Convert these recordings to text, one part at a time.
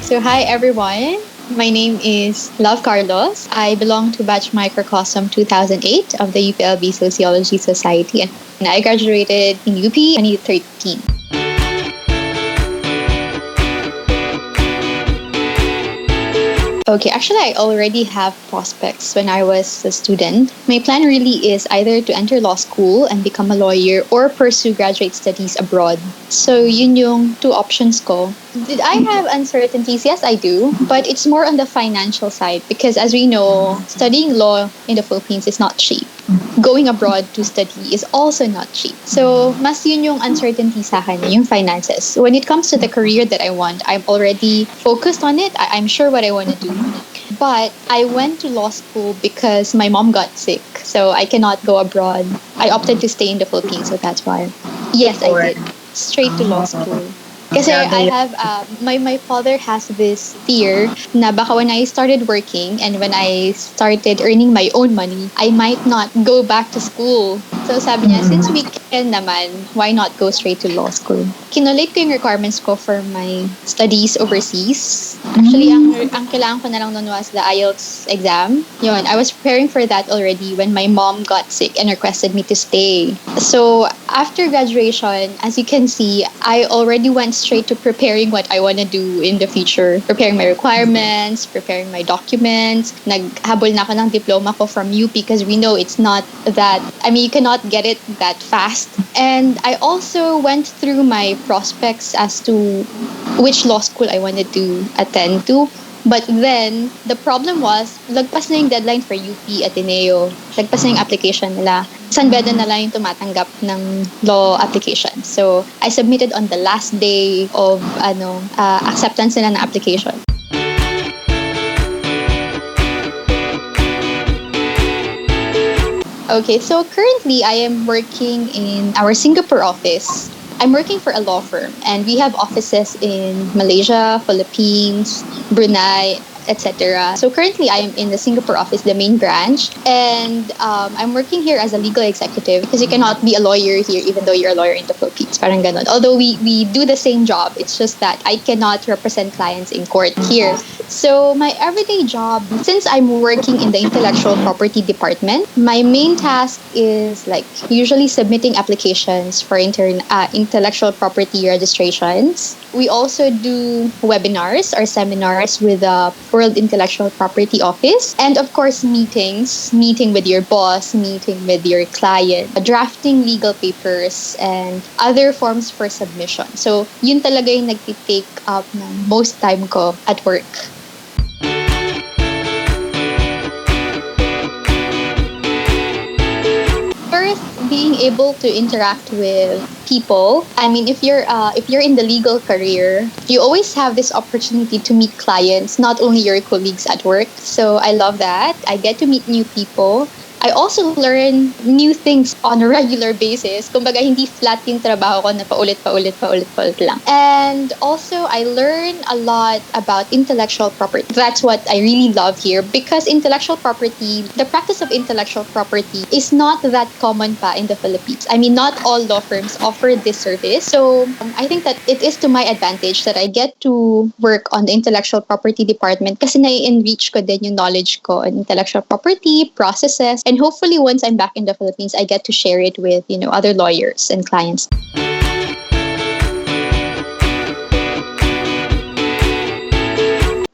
So, hi everyone. My name is Love Carlos. I belong to Batch Microcosm 2008 of the UPLB Sociology Society, and I graduated in UP 2013. Okay, actually, I already have prospects when I was a student. My plan really is either to enter law school and become a lawyer or pursue graduate studies abroad. So, yun yung two options ko. Did I have uncertainties? Yes, I do. But it's more on the financial side because as we know, studying law in the Philippines is not cheap. Going abroad to study is also not cheap. So, mas yun yung uncertainty sa akin, yung finances. When it comes to the career that I want, I'm already focused on it. I'm sure what I want to do. But I went to law school because my mom got sick. So, I cannot go abroad. I opted to stay in the Philippines, so that's why. Yes, I did. Straight to law school. Kasi I have, my father has this fear na baka when I started working and when I started earning my own money, I might not go back to school. So sabi niya, since we can naman, why not go straight to law school? Kinolate ko yung requirements ko for my studies overseas. Actually, ang kailangan ko na lang nun was the IELTS exam. Yun, I was preparing for that already when my mom got sick and requested me to stay. So after graduation, as you can see, I already went straight to preparing what I want to do in the future. Preparing my requirements, preparing my documents. Naghabol na ako ng diploma ko from UP because we know it's not that, you cannot get it that fast. And I also went through my prospects as to which law school I wanted to attend to. But then, the problem was, lagpas na yung deadline for UP Ateneo. Lagpas na yung application nila. San Beda na lang yung tumatanggap ng law application. So, I submitted on the last day of acceptance nila ng application. Okay, so currently I am working in our Singapore office. I'm working for a law firm and we have offices in Malaysia, Philippines, Brunei, etc. So currently I am in the Singapore office, the main branch, and I'm working here as a legal executive because you cannot be a lawyer here even though you're a lawyer in the Philippines. Parang ganon. Although we do the same job, it's just that I cannot represent clients in court here. So my everyday job, since I'm working in the intellectual property department, my main task is like usually submitting applications for intellectual property registrations. We also do webinars or seminars with the World Intellectual Property Office. And of course, meeting with your boss, meeting with your client, drafting legal papers, and other forms for submission. So, yun talaga yung nagtitake up ng most time ko at work. First, being able to interact with people. If you're in the legal career, you always have this opportunity to meet clients, not only your colleagues at work. So I love that. I get to meet new people. I also learn new things on a regular basis. Kumbaga, hindi flat yung trabaho ko na paulit lang. And also, I learn a lot about intellectual property. That's what I really love here because intellectual property, the practice of intellectual property is not that common pa in the Philippines. Not all law firms offer this service. So, I think that it is to my advantage that I get to work on the intellectual property department kasi nai-enrich ko din yung knowledge ko on intellectual property, processes, and hopefully once I'm back in the Philippines, I get to share it with, other lawyers and clients.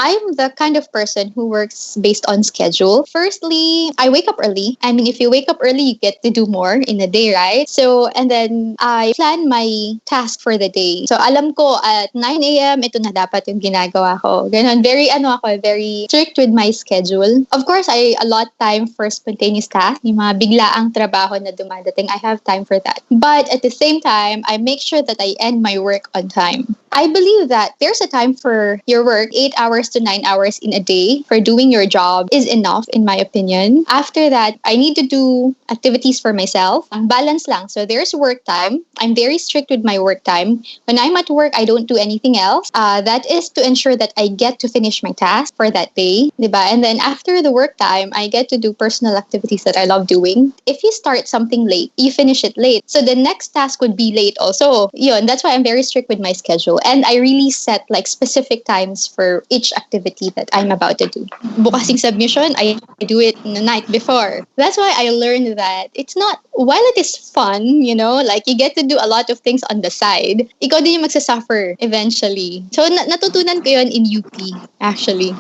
I'm the kind of person who works based on schedule. Firstly, I wake up early. If you wake up early, you get to do more in a day, right? So, and then I plan my task for the day. So, alam ko at 9 a.m., ito na dapat yung ginagawa ko. Ganon, very strict with my schedule. Of course, I allot time for spontaneous tasks. Yung mga biglaang trabaho na dumadating, I have time for that. But at the same time, I make sure that I end my work on time. I believe that there's a time for your work. 8 hours to 9 hours in a day for doing your job is enough, in my opinion. After that, I need to do activities for myself. Balance lang. So there's work time. I'm very strict with my work time. When I'm at work, I don't do anything else. That is to ensure that I get to finish my task for that day. Diba? And then after the work time, I get to do personal activities that I love doing. If you start something late, you finish it late. So the next task would be late also. Yun, that's why I'm very strict with my schedule. And I really set like specific times for each activity that I'm about to do. Bukasing submission, I do it the night before. That's why I learned that it's not, while it is fun, like you get to do a lot of things on the side, ikaw din yung magsasuffer eventually. So natutunan ko yun in UP, actually.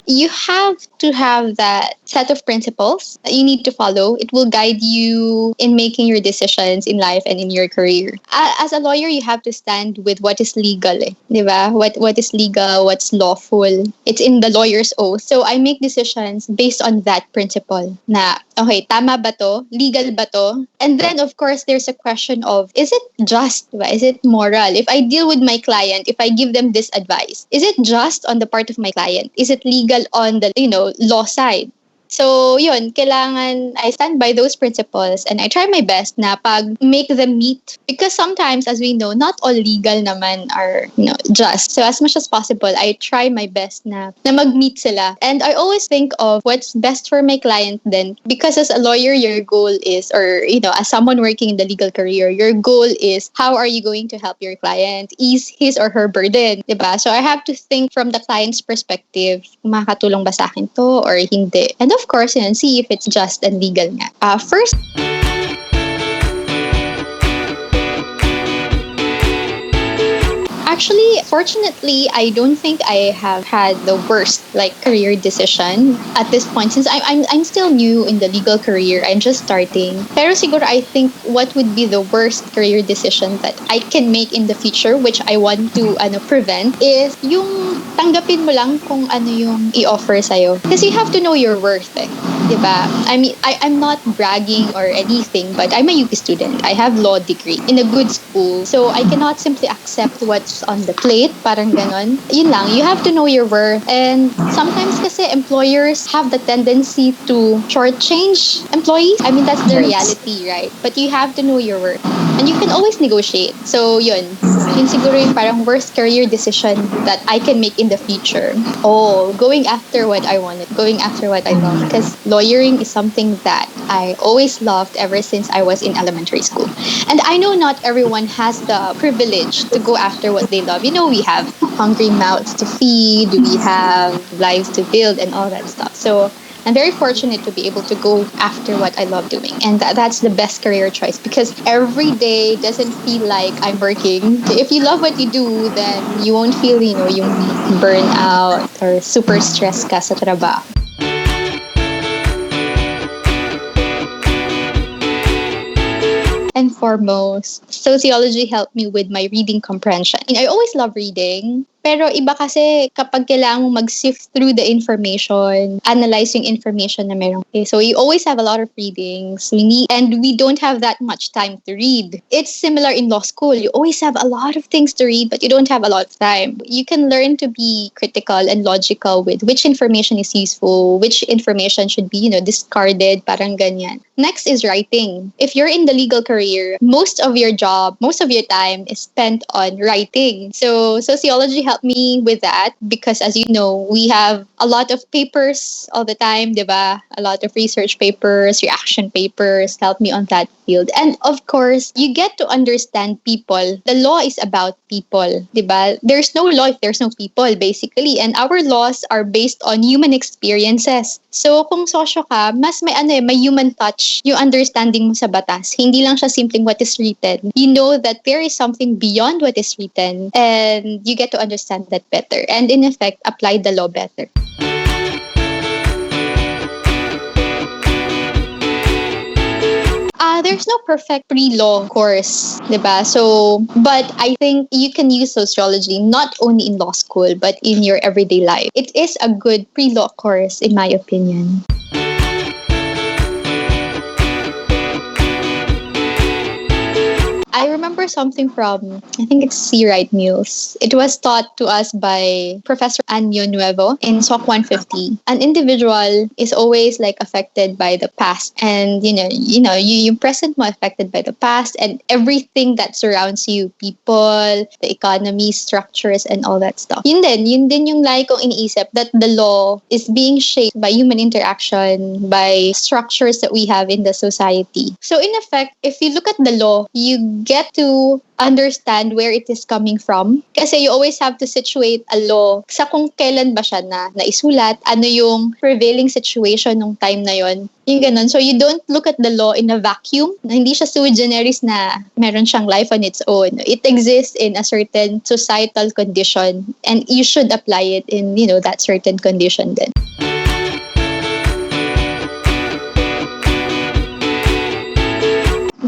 You have to have that set of principles that you need to follow. It will guide you in making your decisions in life and in your career. As a lawyer, you have to stand with what is legal, diba? What is legal, what's lawful. It's in the lawyer's oath. So I make decisions based on that principle. Na, okay, tama ba to? Legal ba to? And then, of course, there's a question of, is it just? Diba? Is it moral? If I deal with my client, if I give them this advice, is it just on the part of my client? Is it legal on the law side? So, yun, kailangan I stand by those principles and I try my best na pag make them meet. Because sometimes, as we know, not all legal naman are, just. So, as much as possible, I try my best na mag-meet sila. And I always think of what's best for my client then. Because as a lawyer, your goal is, or, as someone working in the legal career, your goal is how are you going to help your client ease his or her burden, diba? So, I have to think from the client's perspective, makakatulong ba sa akin to or hindi? And of course, see if it's just and legal nga. First, actually, fortunately, I don't think I have had the worst career decision at this point since I'm still new in the legal career. I'm just starting. Pero siguro I think what would be the worst career decision that I can make in the future, which I want to prevent, is yung tanggapin mo lang kung ano yung i-offer sa'yo. Kasi you have to know your worth, diba? I mean, I'm not bragging or anything, but I'm a UP student. I have law degree in a good school. So I cannot simply accept what's on the plate, parang ganon. Yun lang, you have to know your worth. And sometimes kasi employers have the tendency to shortchange employees. I mean, that's the reality, right? But you have to know your worth. And you can always negotiate. So yun siguro yung parang worst career decision that I can make in the future. Going after what I wanted, going after what I love. Because lawyering is something that I always loved ever since I was in elementary school. And I know not everyone has the privilege to go after what they love. We have hungry mouths to feed, we have lives to build and all that stuff. So I'm very fortunate to be able to go after what I love doing. And that's the best career choice because every day doesn't feel like I'm working. If you love what you do, then you won't feel, yung burnout or super stressed ka sa trabaho. And foremost, sociology helped me with my reading comprehension. I always love reading. Pero iba kasi kapag kailangan mo mag-sift through the information, analyze yung information na meron. Okay, so you always have a lot of readings. And we don't have that much time to read. It's similar in law school. You always have a lot of things to read, but you don't have a lot of time. You can learn to be critical and logical with which information is useful, which information should be, discarded, parang ganyan. Next is writing. If you're in the legal career, most of your time is spent on writing. So sociology helped me with that because as you know, we have a lot of papers all the time, diba? A lot of research papers, reaction papers help me on that field. And of course, you get to understand people. The law is about people, diba? There's no law if there's no people, basically. And our laws are based on human experiences. So kung socio ka, mas may human touch yung understanding mo sa batas. Hindi lang siya simpleng what is written. You know that there is something beyond what is written and you get to understand that better and in effect apply the law better. There's no perfect pre-law course, diba? So, but I think you can use sociology not only in law school, but in your everyday life. It is a good pre-law course, in my opinion. I remember something from, I think it's C. Wright Mills. It was taught to us by Professor Anyo Nuevo in SOC 150. An individual is always like affected by the past, and yung present mo affected by the past and everything that surrounds you, people, the economy, structures, and all that stuff. Yun din yung lagi kong iniisip, that the law is being shaped by human interaction, by structures that we have in the society. So in effect, if you look at the law, you get to understand where it is coming from. Kasi you always have to situate a law sa kung kailan ba siya na naisulat, ano yung prevailing situation nung time na yon. Yung ganun. So you don't look at the law in a vacuum. Hindi siya sui generis na meron siyang life on its own. It exists in a certain societal condition and you should apply it in, that certain condition then.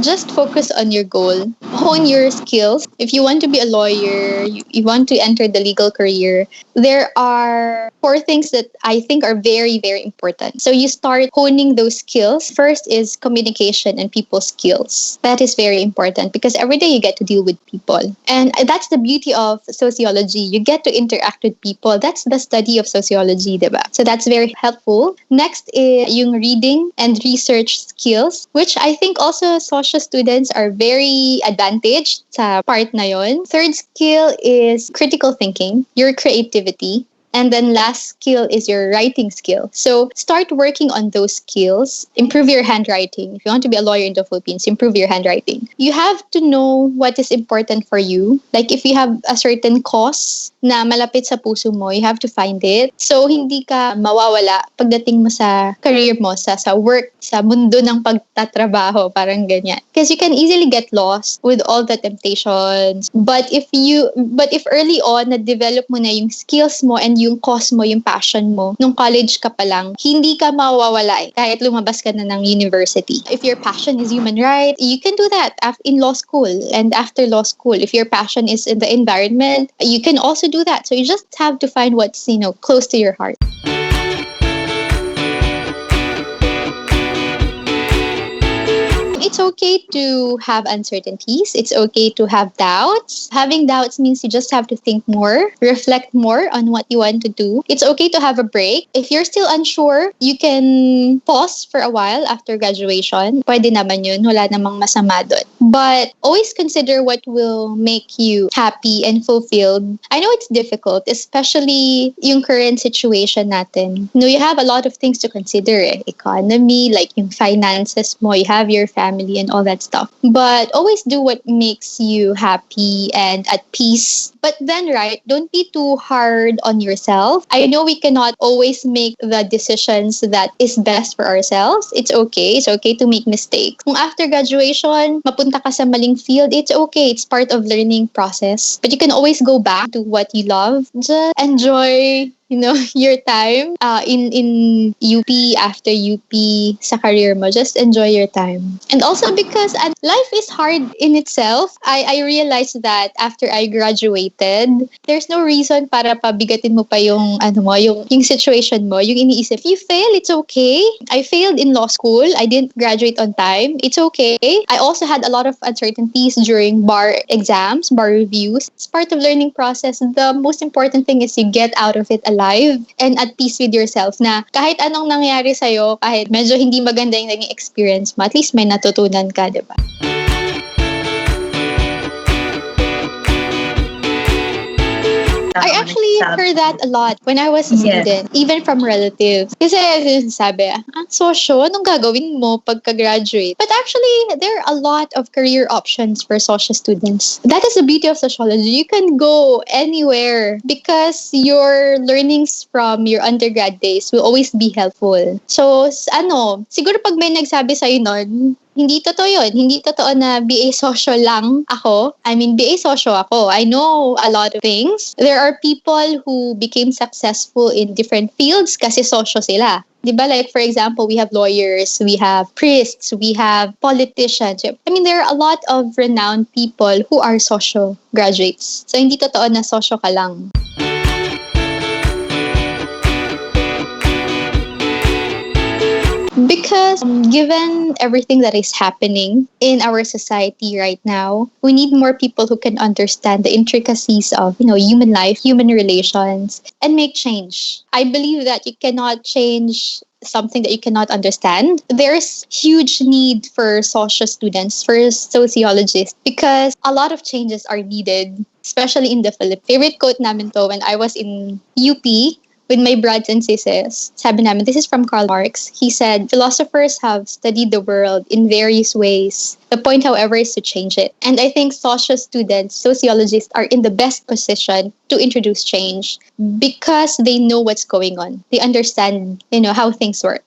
Just focus on your goal. Hone your skills. If you want to be a lawyer, you want to enter the legal career, there are 4 things that I think are very, very important. So you start honing those skills. First is communication and people skills. That is very important because every day you get to deal with people. And that's the beauty of sociology. You get to interact with people. That's the study of sociology, diba? So that's very helpful. Next is yung reading and research skills, which I think also social students are very advantaged sa part na yon. Third skill is critical thinking, your creativity. And then last skill is your writing skill. So start working on those skills. Improve your handwriting. If you want to be a lawyer in the Philippines, improve your handwriting. You have to know what is important for you. Like if you have a certain cause na malapit sa puso mo, you have to find it. So hindi ka mawawala pagdating mo sa career mo, sa work, sa mundo ng pagtatrabaho, parang ganyan. Because you can easily get lost with all the temptations. But if early on, na-develop mo na yung skills mo and yung cause mo, yung passion mo, nung college ka pa lang, hindi ka mawawala kahit lumabas ka na ng university. If your passion is human rights, you can do that in law school and after law school. If your passion is in the environment, you can also do that. So you just have to find what's, close to your heart. It's okay to have uncertainties. It's okay to have doubts. Having doubts means you just have to think more, reflect more on what you want to do. It's okay to have a break. If you're still unsure, you can pause for a while after graduation. Pwede naman yun. Wala namang masama doon. But always consider what will make you happy and fulfilled. I know it's difficult, especially yung current situation natin. You have a lot of things to consider. Economy, like yung finances mo, you have your family and all that stuff. But always do what makes you happy and at peace. But then, don't be too hard on yourself. I know we cannot always make the decisions that is best for ourselves. It's okay. It's okay to make mistakes. Kung after graduation, mapunta ka sa maling field, it's okay. It's part of learning process. But you can always go back to what you love. Just enjoy your time in UP, after UP, sa career mo. Just enjoy your time. And also because life is hard in itself, I realized that after I graduated, there's no reason para pabigatin mo pa yung yung situation mo, yung iniisip. If you fail, it's okay. I failed in law school. I didn't graduate on time. It's okay. I also had a lot of uncertainties during bar exams, bar reviews. It's part of learning process. The most important thing is you get out of it alive and at peace with yourself, na kahit anong nangyari sa'yo, kahit medyo hindi maganda yung naging experience mo, at least may natutunan ka, diba? I actually heard that a lot when I was a student, even from relatives. Kasi sabi, Socio, anong gagawin mo pagka-graduate? But actually, there are a lot of career options for social students. That is the beauty of sociology. You can go anywhere because your learnings from your undergrad days will always be helpful. So, siguro pag may nagsabi sa'yo nun, hindi totoo yun. Hindi totoo na BA Socio lang ako. I mean, BA Socio ako. I know a lot of things. There are people who became successful in different fields kasi Socio sila. Diba? Like, for example, we have lawyers, we have priests, we have politicians. I mean, there are a lot of renowned people who are Socio graduates. So, hindi totoo na Socio ka lang. Because Because given everything that is happening in our society right now, we need more people who can understand the intricacies of, human life, human relations, and make change. I believe that you cannot change something that you cannot understand. There's huge need for social students, for sociologists, because a lot of changes are needed, especially in the Philippines. Favorite quote namin to when I was in UP with my brothers and sisters. Sabi namin, this is from Karl Marx. He said, philosophers have studied the world in various ways. The point, however, is to change it. And I think social students, sociologists are in the best position to introduce change because they know what's going on. They understand, how things work.